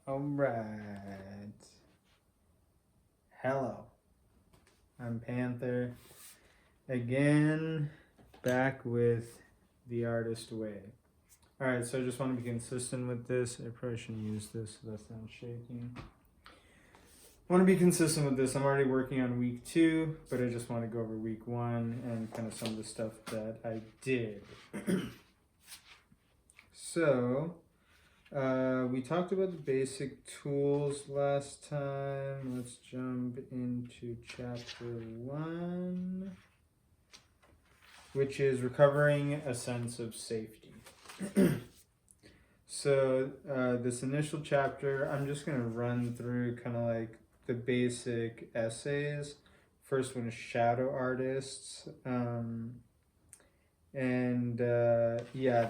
All right. Hello. I'm Panther. Again, back with The Artist Way. All right, so I just want to be consistent with this. I probably shouldn't use this so that's not shaking. I want to be consistent with this. I'm already working on week 2, but I just want to go over week 1 and kind of some of the stuff that I did. So, we talked about the basic tools last time. Let's jump into chapter 1, which is recovering a sense of safety. So this initial chapter, I'm just going to run through kind of like the basic essays. First one is shadow artists.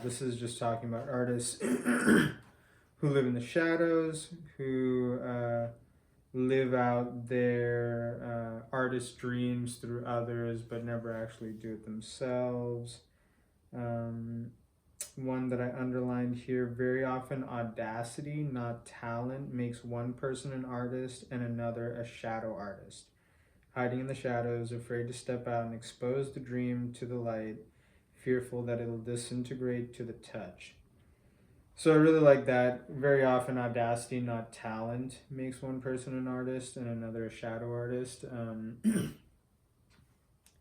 This is just talking about artists who live in the shadows, who live out their artist dreams through others, but never actually do it themselves. One that I underlined here, very often audacity, not talent, makes one person an artist and another a shadow artist. Hiding in the shadows, afraid to step out and expose the dream to the light, fearful that it'll disintegrate to the touch. So I really like that. Very often audacity, not talent, makes one person an artist and another a shadow artist.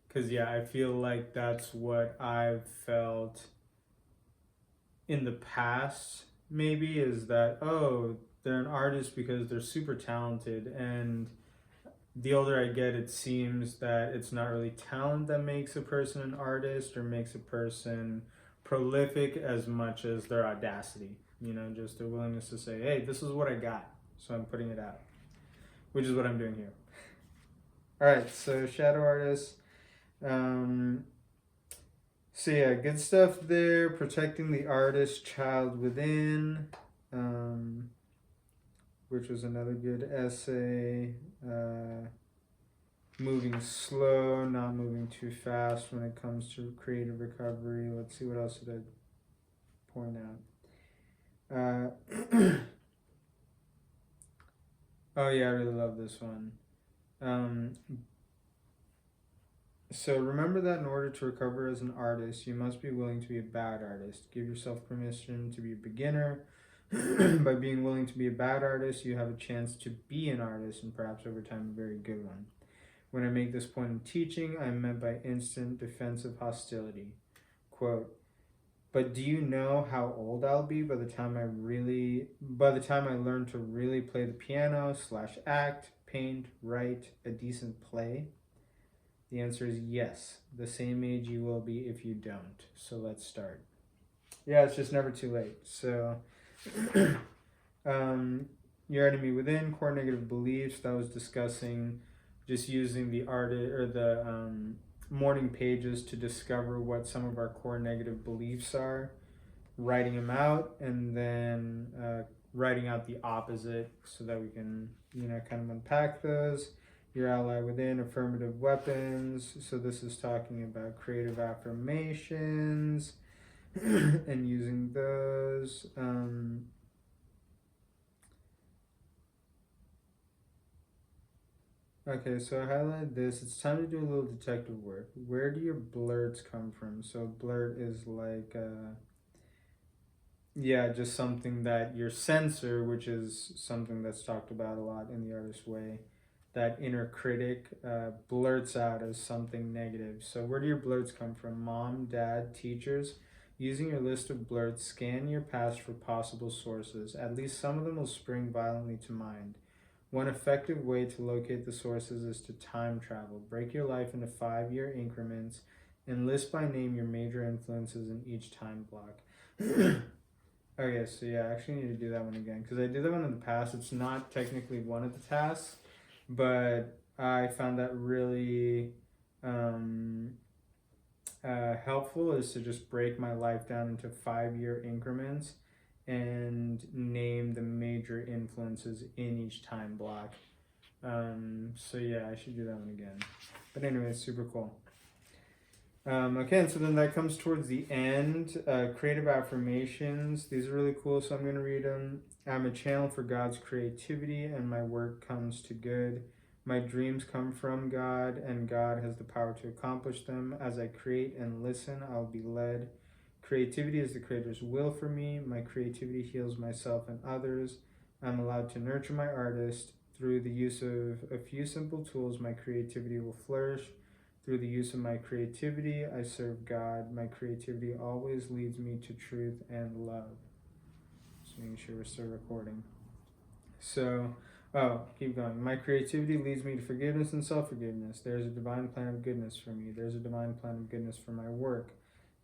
Because I feel like that's what I've felt in the past, maybe, is that, oh, they're an artist because they're super talented, and the older I get, it seems that it's not really talent that makes a person an artist or makes a person prolific as much as their audacity, just their willingness to say, hey, this is what I got, so I'm putting it out, which is what I'm doing here. All right, so shadow artists. Good stuff there. Protecting the artist child within, which was another good essay. Moving slow, not moving too fast when it comes to creative recovery. Let's see, what else did I point out? Oh yeah, I really love this one. So remember that in order to recover as an artist, you must be willing to be a bad artist. Give yourself permission to be a beginner. By being willing to be a bad artist, you have a chance to be an artist, and perhaps over time a very good one. When I make this point in teaching, I am met by instant defensive hostility. Quote, but do you know how old I'll be by the time I learn to really play the piano / act, paint, write a decent play? The answer is yes. The same age you will be if you don't. So let's start. Yeah, it's just never too late. So, your enemy within, core negative beliefs. That was discussing just using the morning pages to discover what some of our core negative beliefs are, writing them out, and then writing out the opposite so that we can, kind of unpack those. Your ally within, affirmative weapons. So this is talking about creative affirmations and using those. Okay, so I highlighted this. It's time to do a little detective work. Where do your blurts come from? So blurt is like, just something that your censor, which is something that's talked about a lot in The Artist Way, that inner critic blurts out as something negative. So where do your blurts come from? Mom, dad, teachers? Using your list of blurts, scan your past for possible sources. At least some of them will spring violently to mind. One effective way to locate the sources is to time travel. Break your life into 5-year increments and list by name your major influences in each time block. Okay, so I actually need to do that one again because I did that one in the past. It's not technically one of the tasks, but I found that really helpful, is to just break my life down into 5-year increments and name the major influences in each time block. I should do that one again. But anyway, it's super cool. Okay, and so then that comes towards the end. Creative affirmations. These are really cool, so I'm going to read them. I'm a channel for God's creativity, and my work comes to good. My dreams come from God, and God has the power to accomplish them. As I create and listen, I'll be led. Creativity is the Creator's will for me. My creativity heals myself and others. I'm allowed to nurture my artist. Through the use of a few simple tools, my creativity will flourish. Through the use of my creativity, I serve God. My creativity always leads me to truth and love. Just making sure we're still recording. So, keep going. My creativity leads me to forgiveness and self forgiveness. There's a divine plan of goodness for me. There's a divine plan of goodness for my work.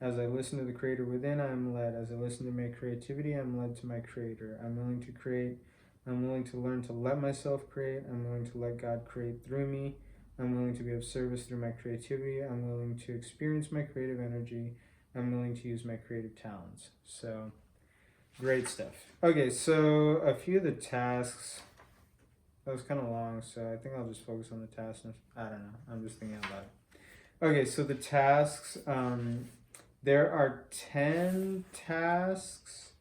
As I listen to the Creator within, I am led. As I listen to my creativity, I'm led to my Creator. I'm willing to create. I'm willing to learn to let myself create. I'm willing to let God create through me. I'm willing to be of service through my creativity. I'm willing to experience my creative energy. I'm willing to use my creative talents. So, great stuff. Okay, so a few of the tasks. That was kind of long, so I think I'll just focus on the tasks. I don't know. I'm just thinking out loud. Okay, so the tasks. There are 10 tasks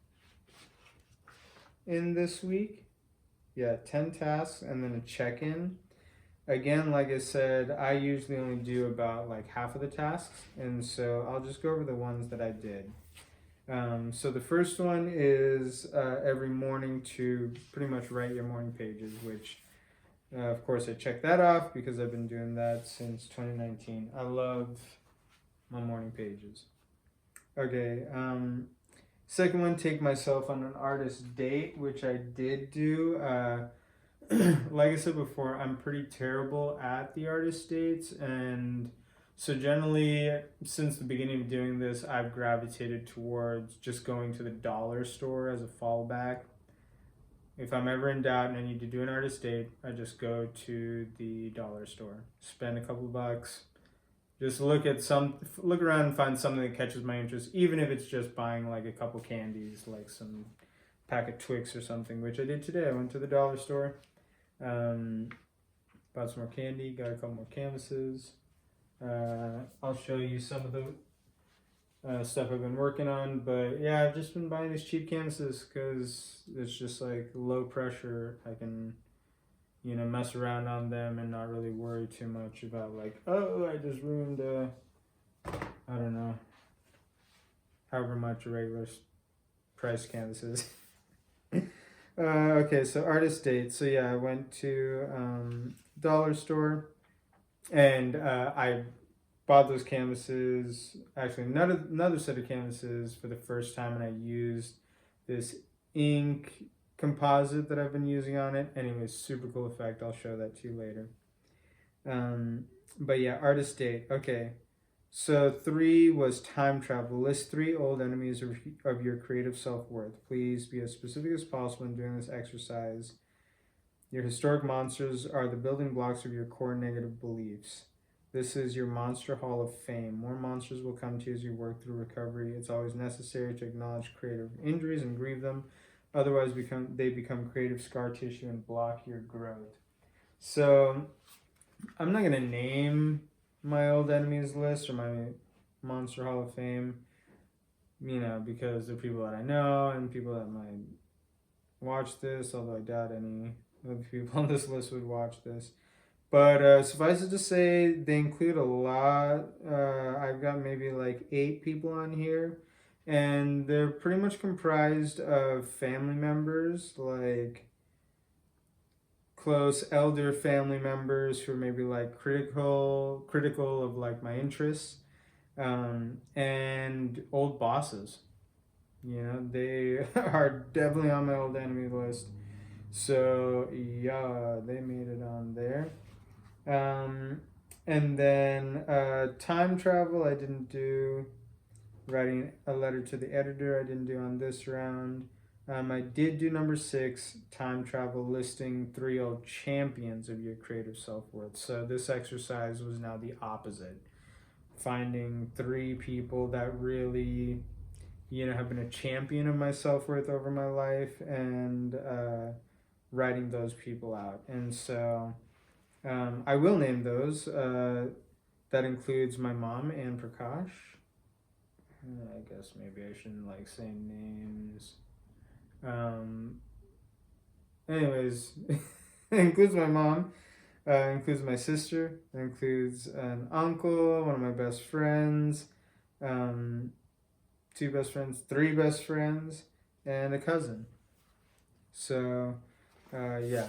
in this week. Yeah, 10 tasks and then a check-in. Again, like I said, I usually only do about like half of the tasks, and so I'll just go over the ones that I did. So the first one is every morning to pretty much write your morning pages, which of course I checked that off because I've been doing that since 2019. I love my morning pages. Okay, second one, take myself on an artist date, which I did do. Like I said before, I'm pretty terrible at the artist dates, and so generally, since the beginning of doing this, I've gravitated towards just going to the dollar store as a fallback. If I'm ever in doubt and I need to do an artist date, I just go to the dollar store, spend a couple bucks, just look around and find something that catches my interest, even if it's just buying like a couple candies, like some pack of Twix or something, which I did today. I went to the dollar store, bought some more candy, got a couple more canvases. I'll show you some of the stuff I've been working on, but yeah, I've just been buying these cheap canvases because it's just like low pressure. I can, mess around on them and not really worry too much about like, oh, I just ruined, I don't know, however much a regular price canvas is. Okay, so artist date. So yeah, I went to dollar store, and I bought those canvases. Actually, another set of canvases for the first time, and I used this ink composite that I've been using on it. Anyways, super cool effect. I'll show that to you later. But yeah, artist date. Okay. So 3 was time travel. List 3 old enemies of your creative self-worth. Please be as specific as possible in doing this exercise. Your historic monsters are the building blocks of your core negative beliefs. This is your monster hall of fame. More monsters will come to you as you work through recovery. It's always necessary to acknowledge creative injuries and grieve them. Otherwise, they become creative scar tissue and block your growth. So, I'm not going to name my old enemies list or my monster hall of fame, because they're people that I know and people that might watch this, although I doubt any of the people on this list would watch this. But suffice it to say, they include a lot. I've got maybe like 8 people on here, and they're pretty much comprised of family members, like close elder family members who are maybe like critical of like my interests, and old bosses. They are definitely on my old enemy list. So yeah, they made it on there. And then time travel I didn't do. Writing a letter to the editor I didn't do on this round. I did do number 6, time travel, listing 3 old champions of your creative self-worth. So this exercise was now the opposite. Finding 3 people that really, have been a champion of my self-worth over my life, and writing those people out. And so I will name those. That includes my mom and Prakash. I guess maybe I shouldn't like say names. Anyways, it includes my mom, includes my sister, it includes an uncle, one of my best friends, two best friends, three best friends, and a cousin. So, yeah,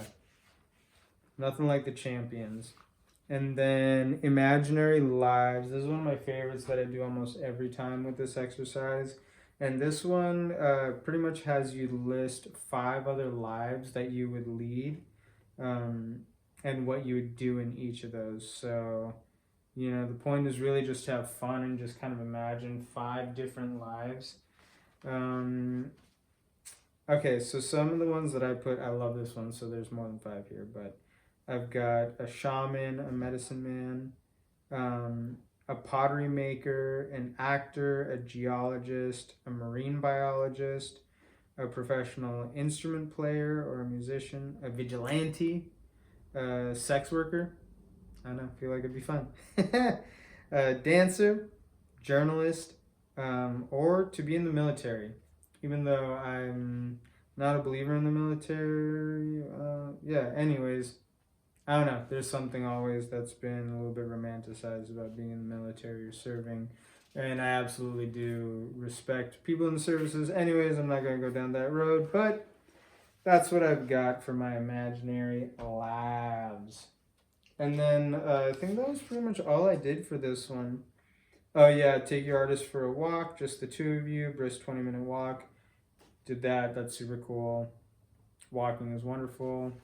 nothing like the champions. And then imaginary lives. This is one of my favorites that I do almost every time with this exercise. And this one pretty much has you list 5 other lives that you would lead, and what you would do in each of those. So, the point is really just to have fun and just kind of imagine 5 different lives. Okay, so some of the ones that I put, I love this one, so there's more than 5 here, but I've got a shaman, a medicine man, a pottery maker, an actor, a geologist, a marine biologist, a professional instrument player or a musician, a vigilante, a sex worker. I don't know, feel like it'd be fun. A dancer, journalist, or to be in the military. Even though I'm not a believer in the military, anyways, I don't know. There's something always that's been a little bit romanticized about being in the military or serving. And I absolutely do respect people in the services. Anyways, I'm not going to go down that road. But that's what I've got for my imaginary labs. And then I think that was pretty much all I did for this one. Oh, yeah. Take your artist for a walk. Just the 2 of you. Brisk 20-minute walk. Did that. That's super cool. Walking is wonderful.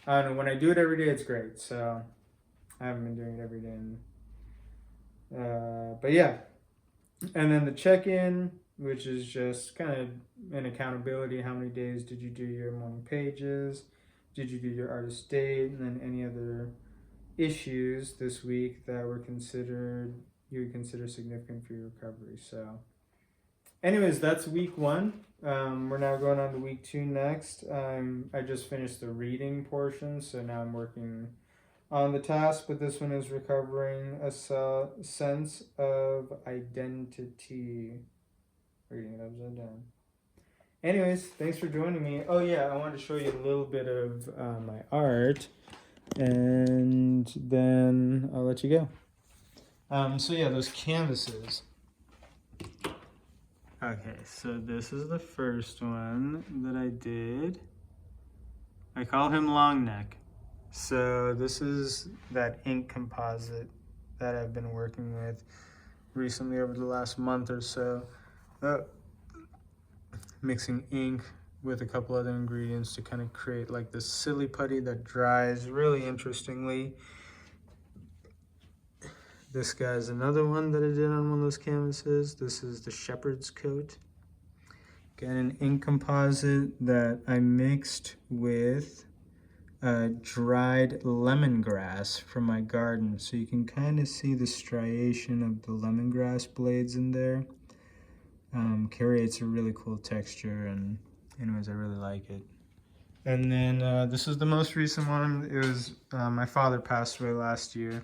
I don't know, when I do it every day, it's great. So I haven't been doing it every day. But yeah. And then the check-in, which is just kind of an accountability. How many days did you do your morning pages? Did you do your artist date? And then any other issues this week that were you would consider significant for your recovery. So anyways, that's week 1. We're now going on to week 2 next. I just finished the reading portion, so now I'm working on the task, but this one is recovering a sense of identity. Reading it upside down. Anyways, thanks for joining me. Oh yeah, I wanted to show you a little bit of my art, and then I'll let you go. So yeah, those canvases. Okay, so this is the first one that I did. I call him Long Neck. So this is that ink composite that I've been working with recently over the last month or so. Mixing ink with a couple other ingredients to kind of create like this silly putty that dries really interestingly. This guy's another one that I did on one of those canvases. This is the shepherd's coat. Got an ink composite that I mixed with dried lemongrass from my garden. So you can kind of see the striation of the lemongrass blades in there. Creates a really cool texture, and anyways, I really like it. And then this is the most recent one. It was, my father passed away last year.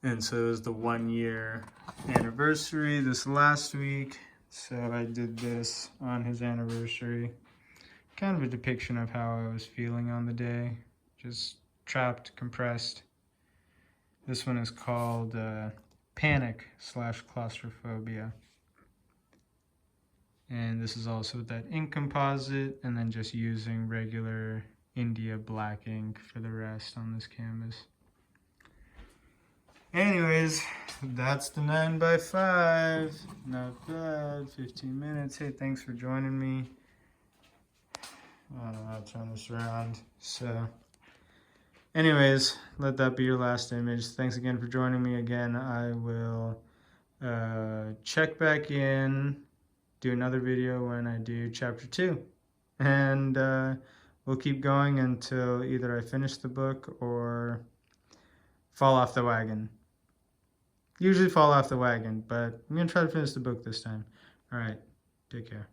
And so it was the 1-year anniversary this last week. So I did this on his anniversary. Kind of a depiction of how I was feeling on the day. Just trapped, compressed. This one is called Panic/Claustrophobia. And this is also that ink composite, and then just using regular India black ink for the rest on this canvas. Anyways, that's the 9x5. Not bad. 15 minutes. Hey, thanks for joining me. I'll turn this around. So, anyways, let that be your last image. Thanks again for joining me again. I will check back in, do another video when I do chapter 2. And we'll keep going until either I finish the book or fall off the wagon. Usually fall off the wagon, but I'm going to try to finish the book this time. All right, take care.